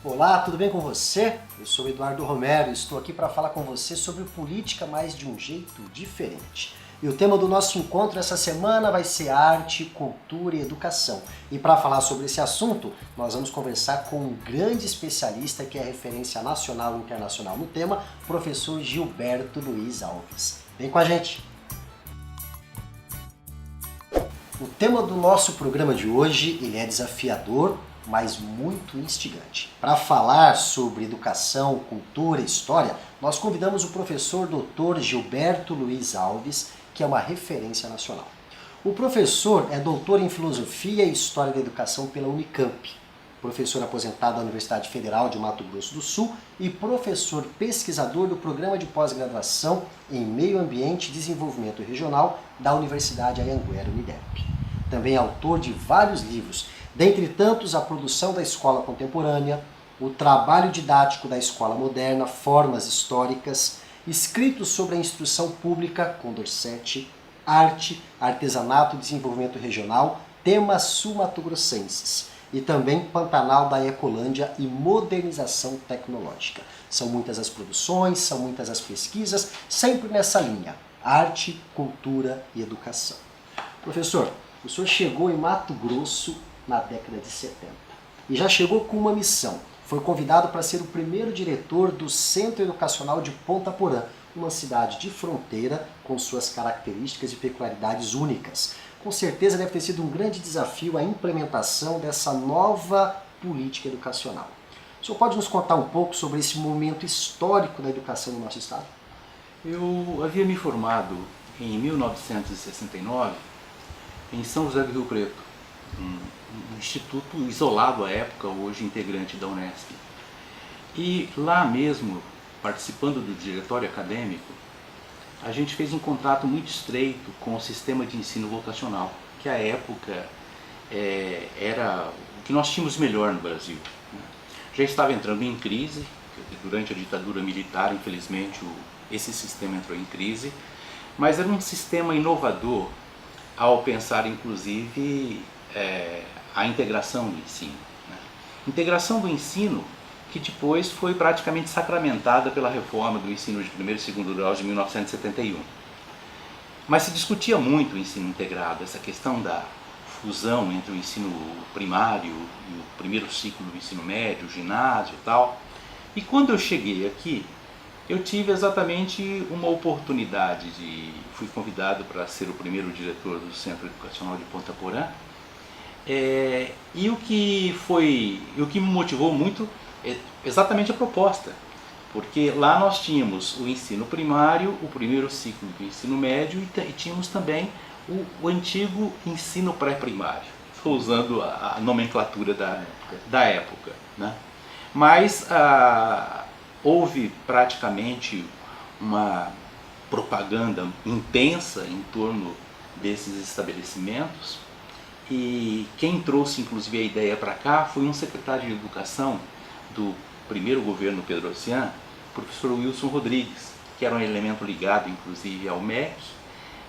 Olá, tudo bem com você? Eu sou Eduardo Romero e estou aqui para falar com você sobre política, mas de um jeito diferente. E o tema do nosso encontro essa semana vai ser arte, cultura e educação. E para falar sobre esse assunto, nós vamos conversar com um grande especialista que é referência nacional e internacional no tema, professor Gilberto Luiz Alves. Vem com a gente! O tema do nosso programa de hoje, ele é desafiador, mas muito instigante. Para falar sobre educação, cultura e história, nós convidamos o professor Dr. Gilberto Luiz Alves, que é uma referência nacional. O professor é doutor em Filosofia e História da Educação pela Unicamp, professor aposentado da Universidade Federal de Mato Grosso do Sul e professor pesquisador do Programa de Pós-Graduação em Meio Ambiente e Desenvolvimento Regional da Universidade Anhanguera Unidep. Também é autor de vários livros, dentre tantos a produção da Escola Contemporânea, o trabalho didático da Escola Moderna, Formas Históricas, escritos sobre a instrução pública, Condorcet, arte, artesanato e desenvolvimento regional, temas sul-mato-grossenses, e também Pantanal da Ecolândia e modernização tecnológica. São muitas as produções, são muitas as pesquisas, sempre nessa linha, arte, cultura e educação. Professor, o senhor chegou em Mato Grosso na década de 70 e já chegou com uma missão. Foi convidado para ser o primeiro diretor do Centro Educacional de Ponta Porã, uma cidade de fronteira com suas características e peculiaridades únicas. Com certeza deve ter sido um grande desafio a implementação dessa nova política educacional. O senhor pode nos contar um pouco sobre esse momento histórico da educação no nosso estado? Eu havia me formado em 1969 em São José do Rio Preto, um instituto isolado à época, hoje integrante da Unesp. E lá mesmo, participando do diretório acadêmico, a gente fez um contato muito estreito com o sistema de ensino vocacional, que à época era o que nós tínhamos melhor no Brasil. Já estava entrando em crise, durante a ditadura militar, infelizmente, esse sistema entrou em crise, mas era um sistema inovador ao pensar, inclusive, a integração do ensino. Integração do ensino que depois foi praticamente sacramentada pela reforma do ensino de primeiro e segundo grau de 1971. Mas se discutia muito o ensino integrado, essa questão da fusão entre o ensino primário e o primeiro ciclo do ensino médio, o ginásio e tal. E quando eu cheguei aqui, eu tive exatamente uma oportunidade fui convidado para ser o primeiro diretor do Centro Educacional de Ponta Porã, e o que me motivou muito é exatamente a proposta, porque lá nós tínhamos o ensino primário, o primeiro ciclo do ensino médio e tínhamos também o antigo ensino pré-primário, estou usando a nomenclatura da época, né? Mas houve praticamente uma propaganda intensa em torno desses estabelecimentos e quem trouxe inclusive a ideia para cá foi um secretário de educação do primeiro governo Pedrocian, o professor Wilson Rodrigues, que era um elemento ligado inclusive ao MEC,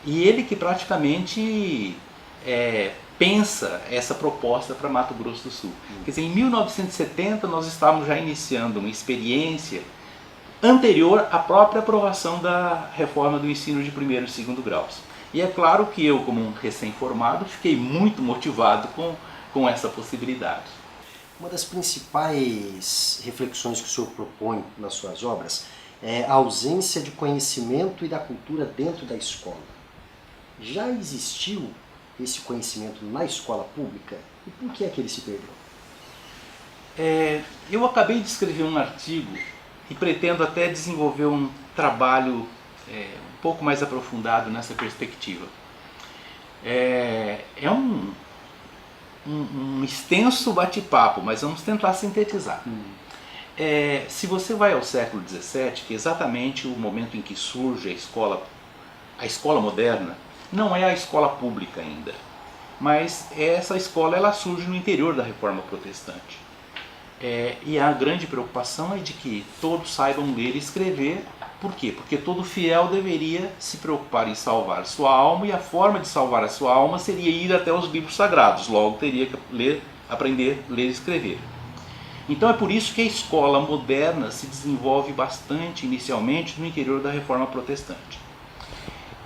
e ele que praticamente pensa essa proposta para Mato Grosso do Sul. Quer dizer, em 1970 nós estávamos já iniciando uma experiência anterior à própria aprovação da reforma do ensino de primeiro e segundo graus. E é claro que eu, como um recém-formado, fiquei muito motivado com essa possibilidade. Uma das principais reflexões que o senhor propõe nas suas obras é a ausência de conhecimento e da cultura dentro da escola. Já existiu esse conhecimento na escola pública? E por que é que ele se perdeu? Eu acabei de escrever um artigo e pretendo até desenvolver um trabalho um pouco mais aprofundado nessa perspectiva. É um extenso bate-papo, mas vamos tentar sintetizar. Se você vai ao século XVII, que é exatamente o momento em que surge a escola moderna, não é a escola pública ainda, mas essa escola ela surge no interior da Reforma Protestante. E a grande preocupação é de que todos saibam ler e escrever. Por quê? Porque todo fiel deveria se preocupar em salvar sua alma, e a forma de salvar a sua alma seria ir até os livros sagrados, logo teria que aprender a ler e escrever. Então é por isso que a escola moderna se desenvolve bastante inicialmente no interior da Reforma Protestante.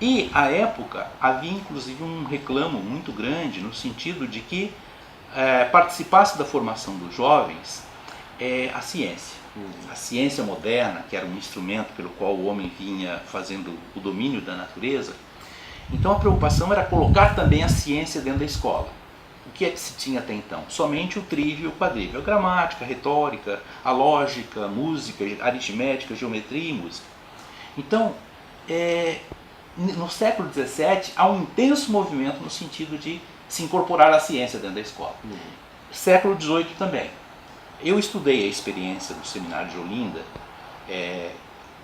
E, à época, havia inclusive um reclamo muito grande no sentido de que participasse da formação dos jovens a ciência. A ciência moderna, que era um instrumento pelo qual o homem vinha fazendo o domínio da natureza. Então a preocupação era colocar também a ciência dentro da escola. O que é que se tinha até então? Somente o trívio e o quadrívio. A gramática, a retórica, a lógica, a música, a aritmética, a geometria e música. Então, no século XVII, há um intenso movimento no sentido de se incorporar a ciência dentro da escola. Século XVIII também. Eu estudei a experiência do seminário de Olinda,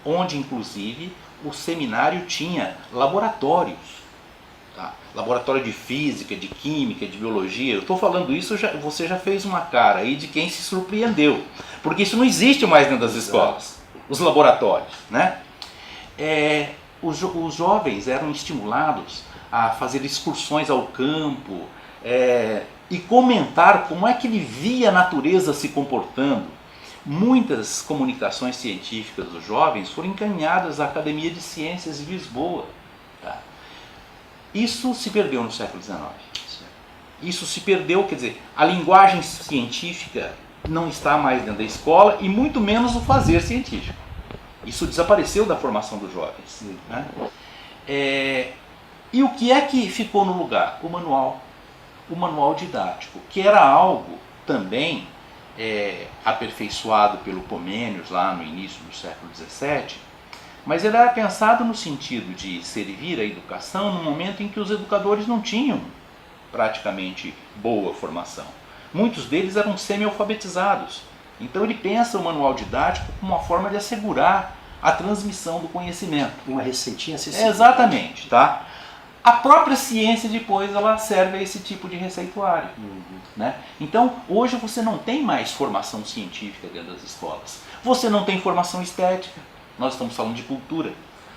onde inclusive o seminário tinha laboratórios. Tá? Laboratório de física, de química, de biologia. Eu estou falando isso, você já fez uma cara aí de quem se surpreendeu. Porque isso não existe mais dentro das escolas, os laboratórios. Né? Os jovens eram estimulados a fazer excursões ao campo e comentar como é que ele via a natureza se comportando. Muitas comunicações científicas dos jovens foram encaminhadas à Academia de Ciências de Lisboa. Tá? Isso se perdeu no século XIX. Isso se perdeu, quer dizer, a linguagem científica não está mais dentro da escola e muito menos o fazer científico. Isso desapareceu da formação dos jovens. Né? E o que é que ficou no lugar? O manual didático, que era algo também aperfeiçoado pelo Comênios lá no início do século XVII, mas ele era pensado no sentido de servir a educação no momento em que os educadores não tinham praticamente boa formação. Muitos deles eram semi-alfabetizados. Então ele pensa o manual didático como uma forma de assegurar a transmissão do conhecimento. Uma receitinha acessível. Exatamente. Tá? A própria ciência depois ela serve a esse tipo de receituário. Né? Então hoje você não tem mais formação científica dentro das escolas. Você não tem formação estética. Nós estamos falando de cultura.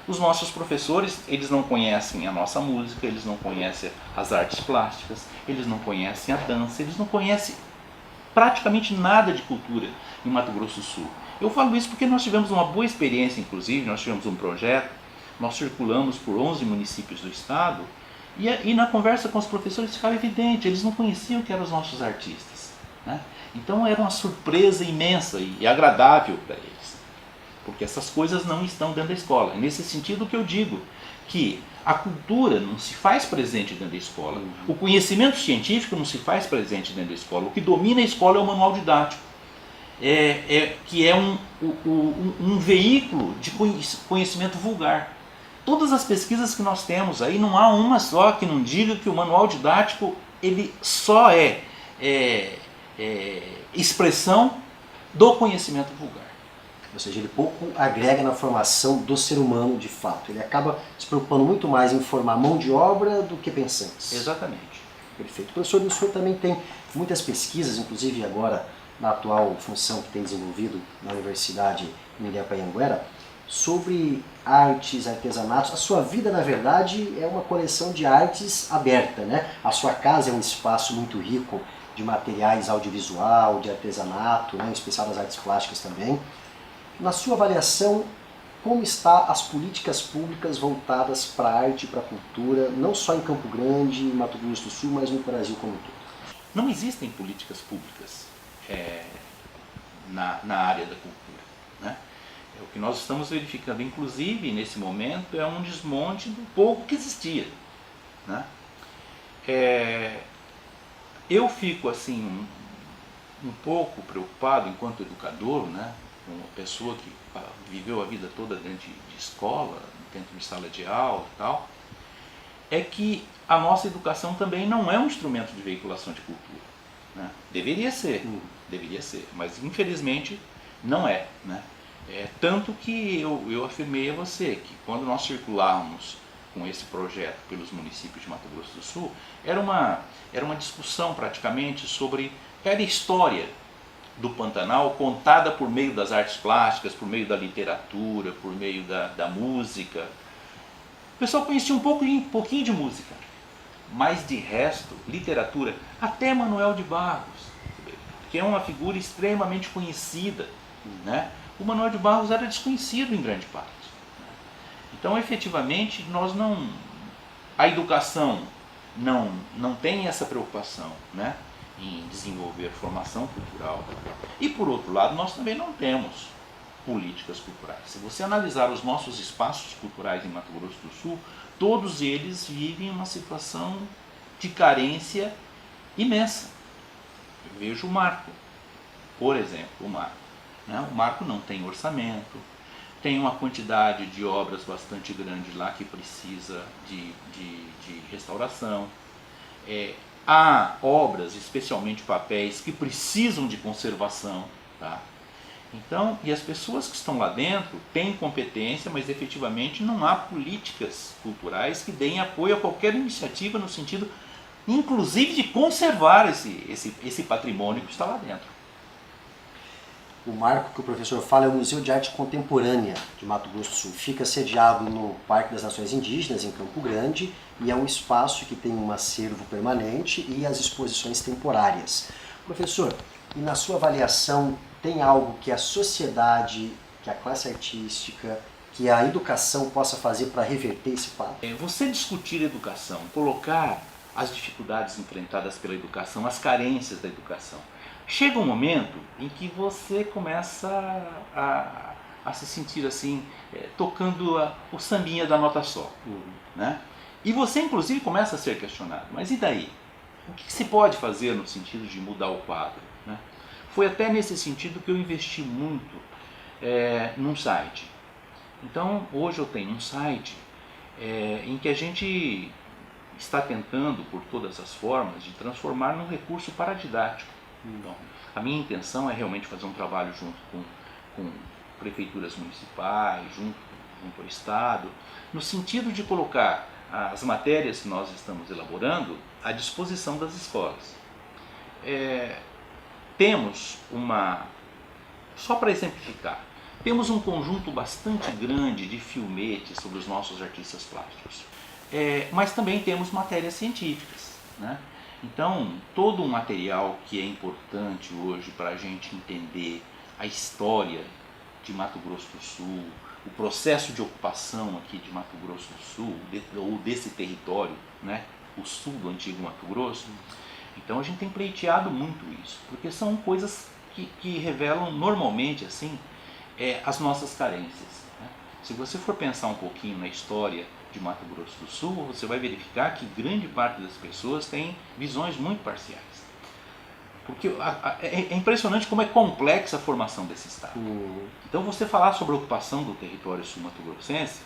Os nossos professores, eles não conhecem a nossa música, eles não conhecem as artes plásticas, eles não conhecem a dança, eles não conhecem praticamente nada de cultura em Mato Grosso do Sul. Eu falo isso porque nós tivemos uma boa experiência, inclusive, nós tivemos um projeto, nós circulamos por 11 municípios do estado e na conversa com os professores ficava evidente, eles não conheciam o que eram os nossos artistas. Né? Então era uma surpresa imensa e agradável para eles, porque essas coisas não estão dentro da escola. É nesse sentido que eu digo que a cultura não se faz presente dentro da escola, o conhecimento científico não se faz presente dentro da escola, o que domina a escola é o manual didático, que é um veículo de conhecimento vulgar. Todas as pesquisas que nós temos aí, não há uma só que não diga que o manual didático ele só é expressão do conhecimento vulgar. Ou seja, ele pouco agrega na formação do ser humano de fato. Ele acaba se preocupando muito mais em formar mão de obra do que pensantes. Exatamente. Perfeito. Professor, o senhor também tem muitas pesquisas, inclusive agora na atual função que tem desenvolvido na Universidade Miguel Payanguera, sobre artes, artesanatos. A sua vida, na verdade, é uma coleção de artes aberta, né? A sua casa é um espaço muito rico de materiais audiovisual, de artesanato, né? Em especial das artes plásticas também. Na sua avaliação, como estão as políticas públicas voltadas para a arte e para a cultura, não só em Campo Grande, em Mato Grosso do Sul, mas no Brasil como um todo? Não existem políticas públicas na área da cultura. Né? O que nós estamos verificando, inclusive, nesse momento, é um desmonte do pouco que existia. Né? Eu fico assim um pouco preocupado enquanto educador, né? Uma pessoa que viveu a vida toda dentro de escola, dentro de sala de aula e tal, é que a nossa educação também não é um instrumento de veiculação de cultura. Né? Deveria ser, mas infelizmente não é. Né? Tanto que eu afirmei a você que quando nós circulávamos com esse projeto pelos municípios de Mato Grosso do Sul, era uma discussão praticamente sobre a história do Pantanal contada por meio das artes plásticas, por meio da literatura, por meio da música. O pessoal conhecia um pouquinho de música, mas de resto, literatura, até Manuel de Barros. que é uma figura extremamente conhecida, né? O Manuel de Barros era desconhecido em grande parte. Então, efetivamente, a educação não tem essa preocupação, né, em desenvolver formação cultural. E, por outro lado, nós também não temos políticas culturais. Se você analisar os nossos espaços culturais em Mato Grosso do Sul, todos eles vivem uma situação de carência imensa. Eu vejo o Marco, por exemplo, o Marco. Né? O Marco não tem orçamento, tem uma quantidade de obras bastante grande lá que precisa de restauração. Há obras, especialmente papéis, que precisam de conservação. Tá? Então, e as pessoas que estão lá dentro têm competência, mas efetivamente não há políticas culturais que deem apoio a qualquer iniciativa no sentido, inclusive, de conservar esse patrimônio que está lá dentro. O marco que o professor fala é o Museu de Arte Contemporânea de Mato Grosso do Sul. Fica sediado no Parque das Nações Indígenas, em Campo Grande, e é um espaço que tem um acervo permanente e as exposições temporárias. Professor, e na sua avaliação, tem algo que a sociedade, que a classe artística, que a educação possa fazer para reverter esse fato? Você discutir educação, colocar as dificuldades enfrentadas pela educação, as carências da educação. Chega um momento em que você começa a se sentir assim, tocando o sambinha da nota só. Né? E você, inclusive, começa a ser questionado. Mas e daí? O que se pode fazer no sentido de mudar o quadro? Né? Foi até nesse sentido que eu investi muito num site. Então, hoje eu tenho um site em que a gente está tentando, por todas as formas, de transformar num recurso paradidático. Então, a minha intenção é realmente fazer um trabalho junto com prefeituras municipais, junto ao Estado, no sentido de colocar as matérias que nós estamos elaborando à disposição das escolas. Temos só para exemplificar, temos um conjunto bastante grande de filmetes sobre os nossos artistas plásticos, mas também temos matérias científicas, né? Então, todo o material que é importante hoje para a gente entender a história de Mato Grosso do Sul, o processo de ocupação aqui de Mato Grosso do Sul, ou desse território, né, o sul do antigo Mato Grosso, então a gente tem pleiteado muito isso, porque são coisas que revelam normalmente assim, as nossas carências. Né? Se você for pensar um pouquinho na história de Mato Grosso do Sul, você vai verificar que grande parte das pessoas tem visões muito parciais. Porque é impressionante como é complexa a formação desse Estado. Então você falar sobre a ocupação do território sul-mato-grossense,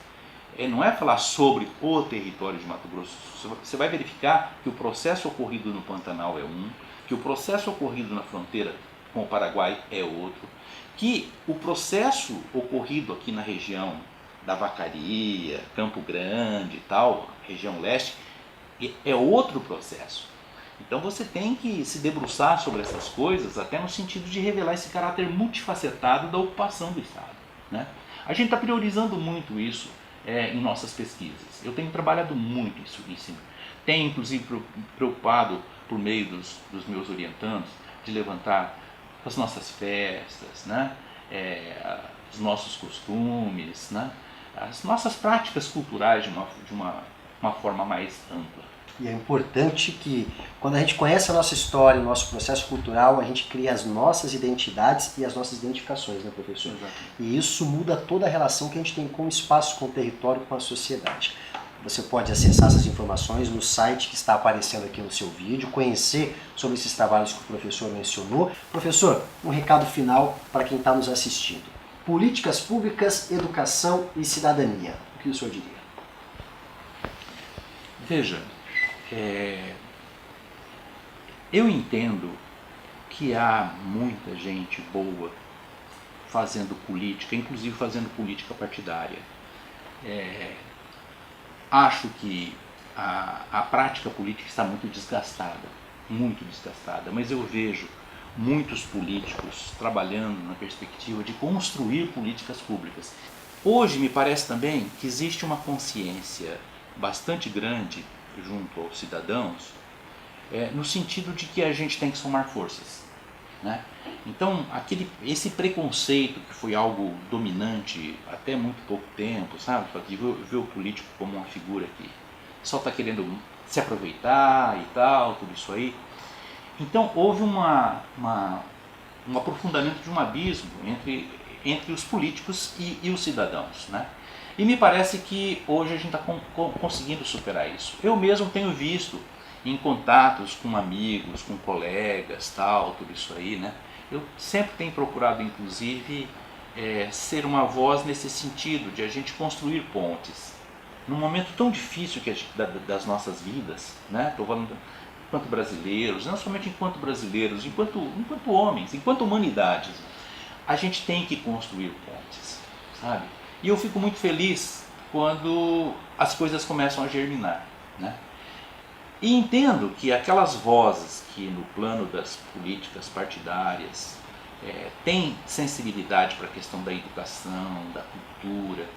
não é falar sobre o território de Mato Grosso do Sul. Você vai verificar que o processo ocorrido no Pantanal é um, que o processo ocorrido na fronteira com o Paraguai é outro, que o processo ocorrido aqui na região da Vacaria, Campo Grande e tal, região leste, é outro processo. Então você tem que se debruçar sobre essas coisas, até no sentido de revelar esse caráter multifacetado da ocupação do Estado. Né? A gente está priorizando muito isso em nossas pesquisas. Eu tenho trabalhado muito isso. Tenho, inclusive, preocupado, por meio dos meus orientandos, de levantar as nossas festas, né? Os nossos costumes, né? As nossas práticas culturais de uma forma mais ampla. E é importante que, quando a gente conhece a nossa história, o nosso processo cultural, a gente cria as nossas identidades e as nossas identificações, né, professor? Exatamente. E isso muda toda a relação que a gente tem com o espaço, com o território, com a sociedade. Você pode acessar essas informações no site que está aparecendo aqui no seu vídeo, conhecer sobre esses trabalhos que o professor mencionou. Professor, um recado final para quem está nos assistindo. Políticas públicas, educação e cidadania. O que o senhor diria? Veja, eu entendo que há muita gente boa fazendo política, inclusive fazendo política partidária. Acho que a prática política está muito desgastada, mas eu vejo muitos políticos trabalhando na perspectiva de construir políticas públicas. Hoje me parece também que existe uma consciência bastante grande junto aos cidadãos, no sentido de que a gente tem que somar forças. né? Então, esse preconceito que foi algo dominante até muito pouco tempo, sabe? De ver o político como uma figura que só está querendo se aproveitar e tal, tudo isso aí. Então, houve um aprofundamento de um abismo entre os políticos e os cidadãos, né? E me parece que hoje a gente está conseguindo superar isso. Eu mesmo tenho visto em contatos com amigos, com colegas, tal, tudo isso aí, né? Eu sempre tenho procurado, inclusive, ser uma voz nesse sentido, de a gente construir pontes. Num momento tão difícil das nossas vidas, né? Estou falando enquanto brasileiros, não somente enquanto brasileiros, enquanto homens, enquanto humanidades, a gente tem que construir pontes, sabe? E eu fico muito feliz quando as coisas começam a germinar, né? E entendo que aquelas vozes que no plano das políticas partidárias têm sensibilidade para a questão da educação, da cultura,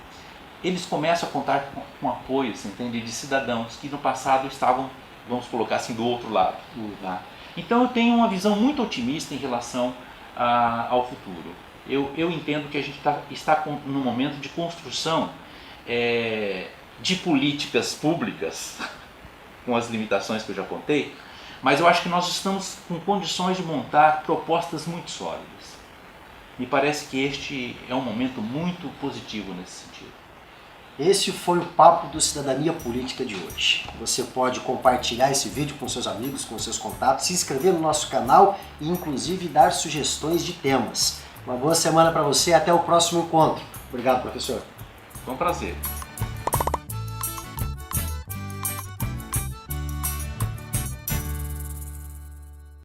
eles começam a contar com apoio, você entende, de cidadãos que no passado estavam, vamos colocar assim, do outro lado. Tá? Então eu tenho uma visão muito otimista em relação ao futuro. Eu entendo que a gente está num momento de construção de políticas públicas, com as limitações que eu já contei, mas eu acho que nós estamos com condições de montar propostas muito sólidas. Me parece que este é um momento muito positivo nesse sentido. Esse foi o Papo do Cidadania Política de hoje. Você pode compartilhar esse vídeo com seus amigos, com seus contatos, se inscrever no nosso canal e inclusive dar sugestões de temas. Uma boa semana para você e até o próximo encontro. Obrigado, professor. Foi um prazer.